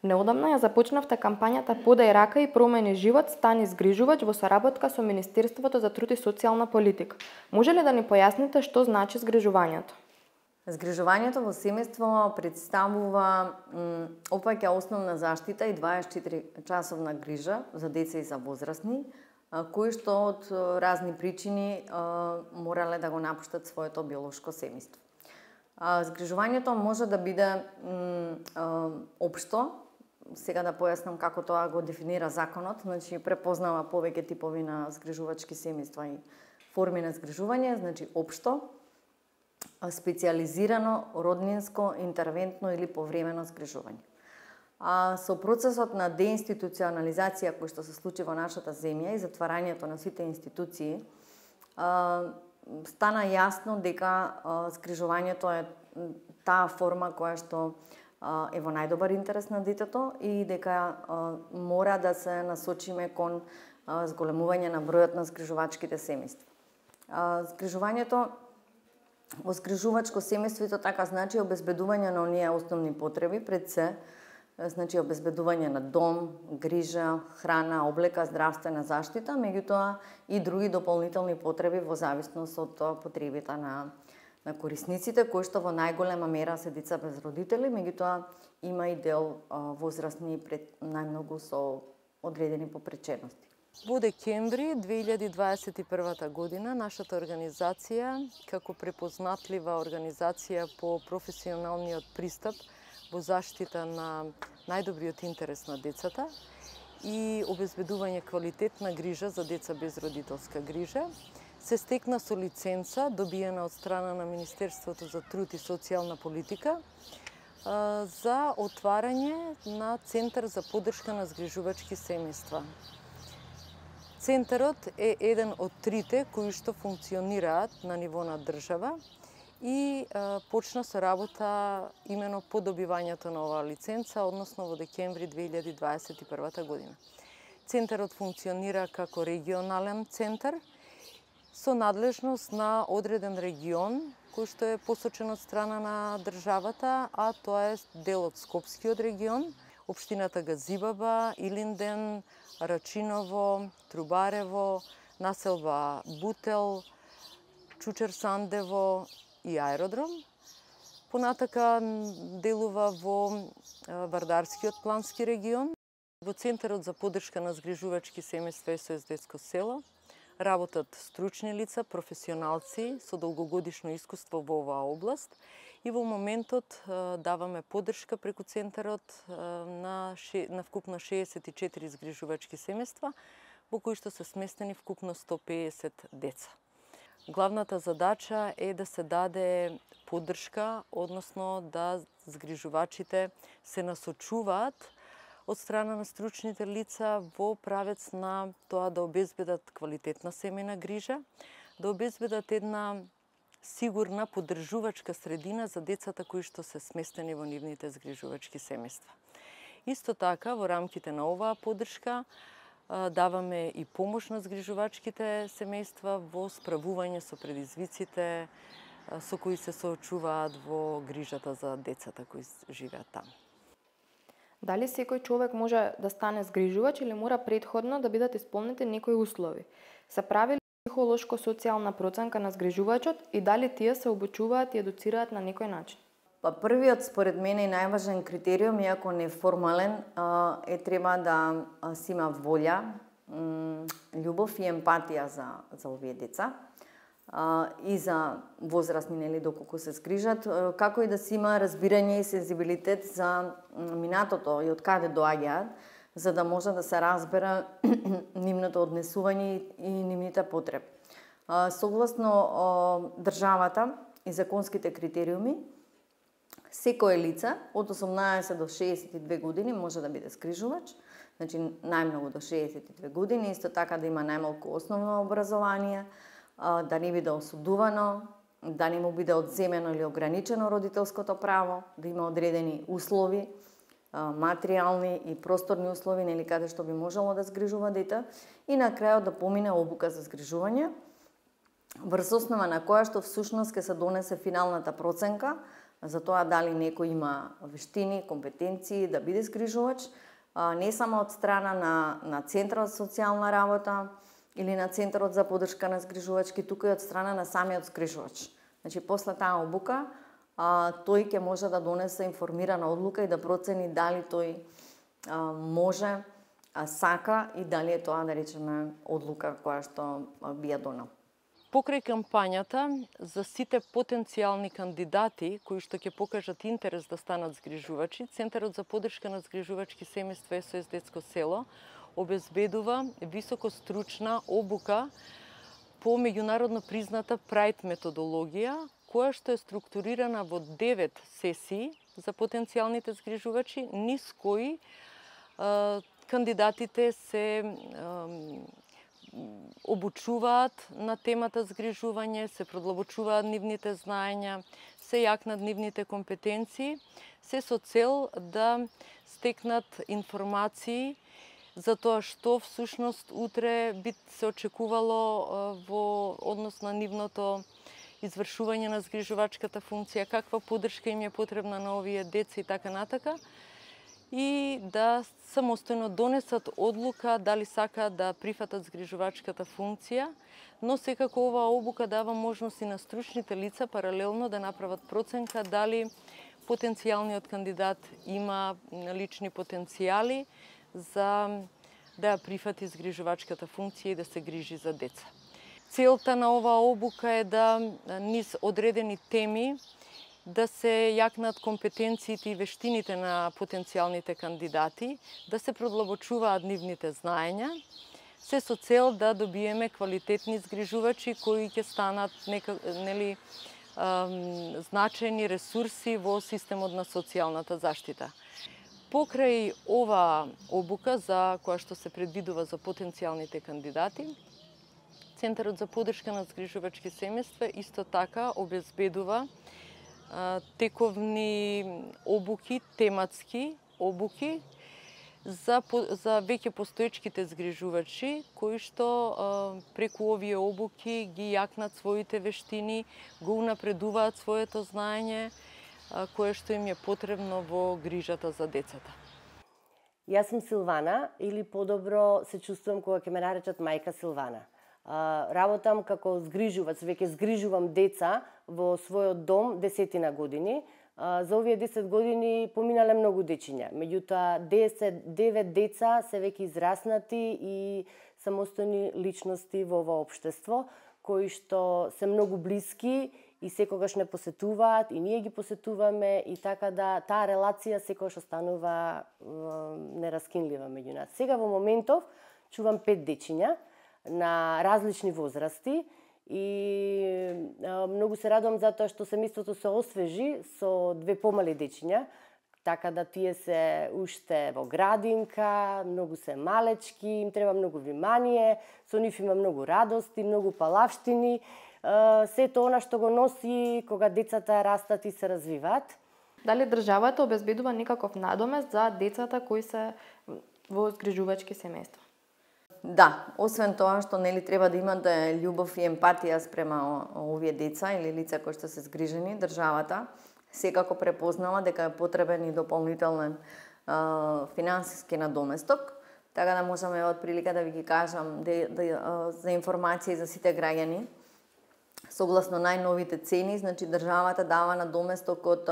Неодамна ја започнавте кампањата Подај рака и промени живот, стани згрижувач во соработка со Министерството за труд и социјална политика. Може ли да ни појасните што значи згрижувањето? Згрижувањето во семејство представува опаќа основна заштита и 24-часовна грижа за деца и за возрастни, кои што од разни причини морале да го напуштат своето биолошко семејство. Згрижувањето може да биде општо. Сега да појаснам како тоа го дефинира законот, значи препознава повеќе типови на згрижувачки семејства и форми на згрижување, значи општо, специјализирано, роднинско, интервентно или повремено згрижување. Со процесот на деинституционализација кој што се случи во нашата земја и затварањето на сите институции, стана јасно дека згрижувањето е таа форма која што е во најдобар интерес на детето и дека мора да се насочиме кон зголемување на бројот на згрижувачките семејства. Згрижувањето во згрижувачко семејство така значи обезбедување на оние основни потреби, пред се, значи обезбедување на дом, грижа, храна, облека, здравствена заштита, меѓутоа и други дополнителни потреби во зависност од потребите на корисниците, кои што во најголема мера се деца без родители, меѓутоа има и дел возрастни пред најмногу со одредени попречености. Во декември 2021 година нашата организација, како препознатлива организација по професионалниот пристап во заштита на најдобриот интерес на децата и обезбедување квалитетна грижа за деца без родителска грижа, се стекна со лиценца добиена од страна на Министерството за труд и социјална политика за отварање на Центар за поддршка на згрижувачки семејства. Центарот е еден од трите кои што функционираат на ниво на држава и почна со работа имено по добивањето на оваа лиценца, односно во декември 2021 година. Центарот функционира како регионален центар со надлежност на одреден регион кој што е посочен од страна на државата, а тоа е дел од Скопскиот регион, општината Газибаба, Илинден, Рачиново, Трубарево, населба Бутел, Чучер-Сандево и аеродром. Понатака делува во Вардарскиот плански регион. Во Центарот за поддршка на згрижувачки семејства СОС Детско село работат стручни лица, професионалци со долгогодишно искуство во оваа област и во моментот даваме поддршка преку Центарот на вкупно 64 згрижувачки семејства, во кои што се сместени вкупно 150 деца. Главната задача е да се даде поддршка, односно да згрижувачите се насочуваат од страна на стручните лица во правец на тоа да обезбедат квалитетна семејна грижа, да обезбедат една сигурна поддржувачка средина за децата кои што се сместени во нивните згрижувачки семејства. Исто така, во рамките на оваа поддршка, даваме и помош на згрижувачките семејства во справување со предизвиците со кои се соочуваат во грижата за децата кои живеат таму. Дали секој човек може да стане згрижувач или мора претходно да бидат исполнети некои услови? Се прави ли психолошко-социјална проценка на згрижувачот и дали тие се обучуваат и едуцираат на некој начин? Првиот, според мене, и најважен критериум, иако неформален, е треба да си има волја, љубов и емпатија за овие деца и за возрастни, нели, доколку се згрижат, како и да си има разбирање и сензибилитет за минатото и од каде доаѓаат, за да може да се разбере нивното однесување и нивните потреби. Согласно државата и законските критериуми, секое лице од 18 до 62 години може да биде згрижувач, значи најмногу до 62 години, исто така да има најмалку основно образование, да не биде осудувано, да не му биде одземено или ограничено родителското право, да има одредени услови, материјални и просторни услови, нели, каде што би можело да згрижува дете, и на крајот да помине обука за згрижување, врз основа на која што всушност ќе се донесе финалната проценка за тоа дали некој има вештини, компетенции да биде згрижувач, не само од страна на Центарот за социјална работа или на Центарот за поддршка на згрижувачки, туку и од страна на самиот згрижувач. Значи, после таа обука, тој ќе може да донесе информирана одлука и да процени дали тој може, сака и дали е тоа, да речеме, одлука која што би ја донел. Покрај кампањата за сите потенцијални кандидати кои што ќе покажат интерес да станат згрижувачи, Центарот за поддршка на згрижувачки семејства СОС Детско село обезбедува високостручна обука по меѓународно призната Прайд методологија, која што е структурирана во 9 сесии за потенцијалните згрижувачи, низ кои кандидатите се обучуваат на темата згрижување, се продлабочуваат нивните знаења, се јакнат нивните компетенции, се со цел да стекнат информации за тоа што всушност утре би се очекувало во однос на нивното извршување на згрижувачката функција, каква поддршка им е потребна на овие деца и така натака, и да самостојно донесат одлука дали сакаат да прифатат згрижувачката функција, но секако оваа обука дава можност и на стручните лица паралелно да направат проценка дали потенцијалниот кандидат има лични потенцијали за да ја прифати згрижувачката функција и да се грижи за деца. Целта на оваа обука е да низ одредени теми да се јакнат компетенциите и вештините на потенцијалните кандидати, да се продлабочуваат нивните знаења, се со цел да добиеме квалитетни згрижувачи кои ќе станат значајни ресурси во системот на социјалната заштита. Покрај ова обука за која што се предвидува за потенцијалните кандидати, Центарот за поддршка на згрижувачки семејства исто така обезбедува тековни обуки, тематски обуки за веќе постоечките згрижувачи, кои што преку овие обуки ги јакнат своите вештини, го унапредуваат своето знаење, кое што им е потребно во грижата за децата. Јас сум Силвана, или подобро се чувствувам кога ќе ме наречат мајка Силвана. Работам како згрижувач, веќе згрижувам деца во својот дом 10 години. За овие 10 години поминале многу дечиња. Меѓутоа 9 деца се веќе израснати и самостојни личности во ова општество, кои што се многу блиски и секогаш не посетуваат, и ние ги посетуваме, и така да таа релација секогаш останува нераскинлива меѓу нас. Сега во моментов чувам 5 дечиња на различни возрасти и многу се радувам затоа што семејството се освежи со 2 помали дечиња, така да тие се уште во градинка, многу се малечки, им треба многу внимание, со нив има многу радости, многу палавштини, сето она што го носи кога децата растат и се развиваат. Дали државата обезбедува некаков надомест за децата кои се во згрижувачки семејства? Да, освен тоа што треба да имат љубов и емпатија спрема овие деца или лица кои што се згрижени, државата секако препознала дека е потребен и дополнителен финансиски надоместок, така да можеме од прилика да ви ги кажам за информација за сите граѓани. Согласно најновите цени, значи државата дава надоместок од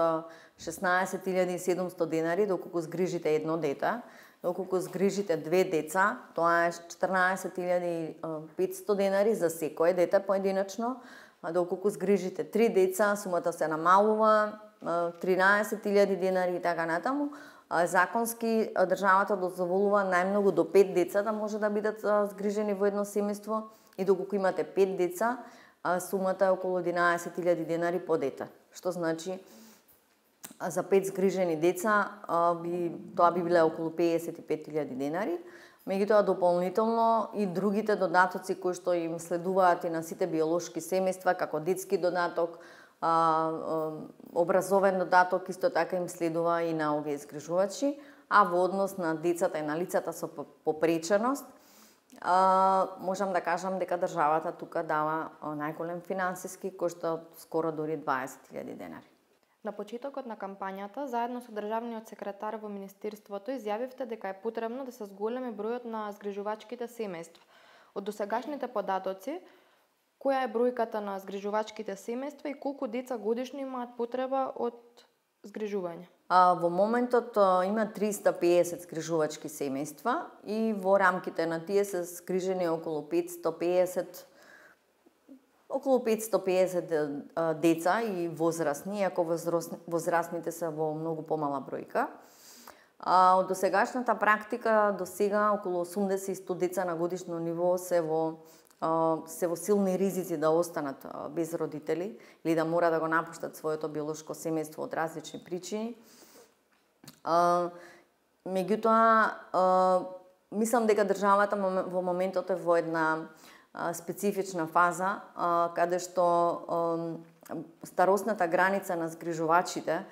16.700 денари доколку згрижите едно дете. Доколку згрижите 2 деца, тоа е 14.500 денари за секое дете поединечно, а доколку згрижите 3 деца, сумата се намалува, 13.000 денари и така натаму. Законски државата дозволува најмногу до 5 деца да може да бидат згрижени во едно семејство, и доколку имате 5 деца, сумата е околу 11.000 денари по дете, што значи за 5 згрижени деца тоа би биле околу 55.000 денари. Меѓутоа дополнително и другите додатоци кои што им следуваат и на сите биолошки семејства, како детски додаток, образовен додаток, исто така им следува и на овие згрижувачи, а во однос на децата и на лицата со попреченост, можам да кажам дека државата тука дава најголем финансиски, кој што скоро дури 20.000 денари. На почетокот на кампањата, заедно со државниот секретар во Министерството, изјавивте дека е потребно да се зголеми бројот на згрижувачките семејства. Од досегашните податоци, која е бројката на згрижувачките семејства и колку деца годишно имаат потреба од згрижување? Во моментот има 350 згрижувачки семејства и во рамките на тие се згрижени околу 550 деца и возрастни, иако возрастните се во многу помала бројка. Од досегашната практика до сега околу 80-100 деца на годишно ниво се во силни ризици да останат без родители или да мора да го напуштат своето биолошко семејство од различни причини. Меѓутоа, мислам дека државата во моментот е во една специфична фаза, каде што старосната граница на згрижувачите,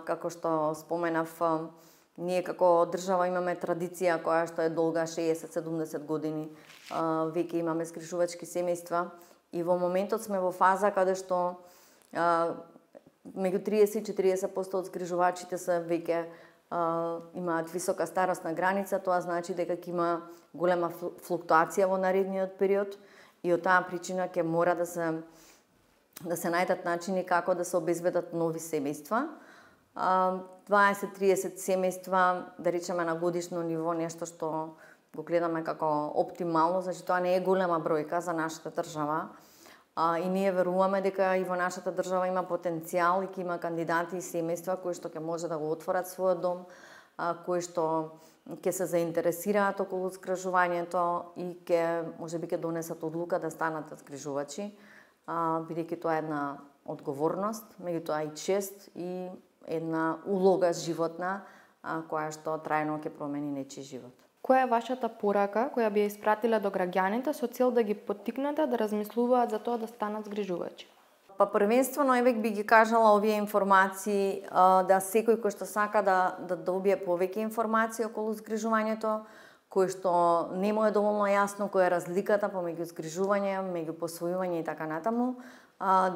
како што споменав, ние како држава имаме традиција која што е долга 60-70 години, веќе имаме згрижувачки семејства и во моментот сме во фаза каде што меѓу 30 и 40% од згрижувачите се веќе имаат висока старосна граница, тоа значи дека ќе има голема флуктуација во наредниот период и од таа причина ќе мора да се најдат начини како да се обезбедат нови семејства. 20-30 семејства, да речеме на годишно ниво, нешто што го гледаме како оптимално, значи тоа не е голема бројка за нашата држава. И ние веруваме дека и во нашата држава има потенцијал и ќе има кандидати и семејства кои што ќе може да го отворат својот дом, кои што ќе се заинтересираат околу згрижувањето и можеби ќе донесат одлука да станат згрижувачи, бидејќи тоа е една одговорност, меѓутоа и чест и една улога животна која што трајно ќе промени нечи живот. Која е вашата порака која би ја испратиле до граѓаните со цел да ги поттикнете да размислуваат за тоа да станат згрижувачи? Првенствено евек би ги кажала овие информации да секој кој што сака да добие повеќе информации околу згрижувањето, кој што не му е доволно јасно која е разликата помеѓу згрижување, меѓу посвојување и така натаму,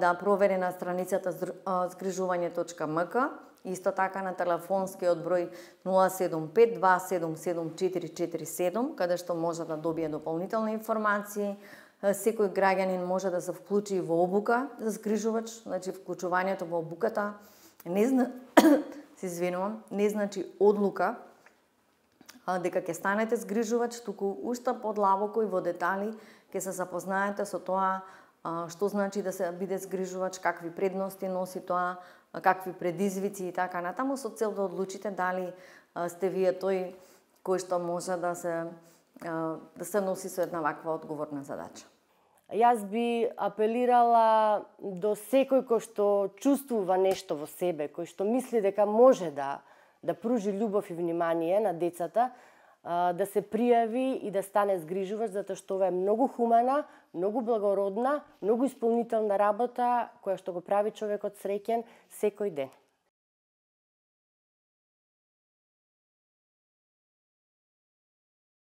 да провери на страницата zgrižuvanje.mk, исто така на телефонскиот број 075-277-447, каде што може да добие дополнителни информации. Секој граѓанин може да се вклучи во обука за згрижувач, значи вклучувањето во обуката не значи одлука дека ќе станете згрижувач, туку уште подлабоко и во детали ќе се запознаете со тоа што значи да се биде згрижувач, какви предности носи тоа, какви предизвици и така натаму, со цел да одлучите дали сте вие тој кој што може да се носи со една ваква одговорна задача. Јас би апелирала до секој кој што чувствува нешто во себе, кој што мисли дека може да пружи љубов и внимание на децата, да се пријави и да стане згрижувач, затоа што ова е многу хумана, многу благородна, многу исполнителна работа, која што го прави човекот среќен секој ден.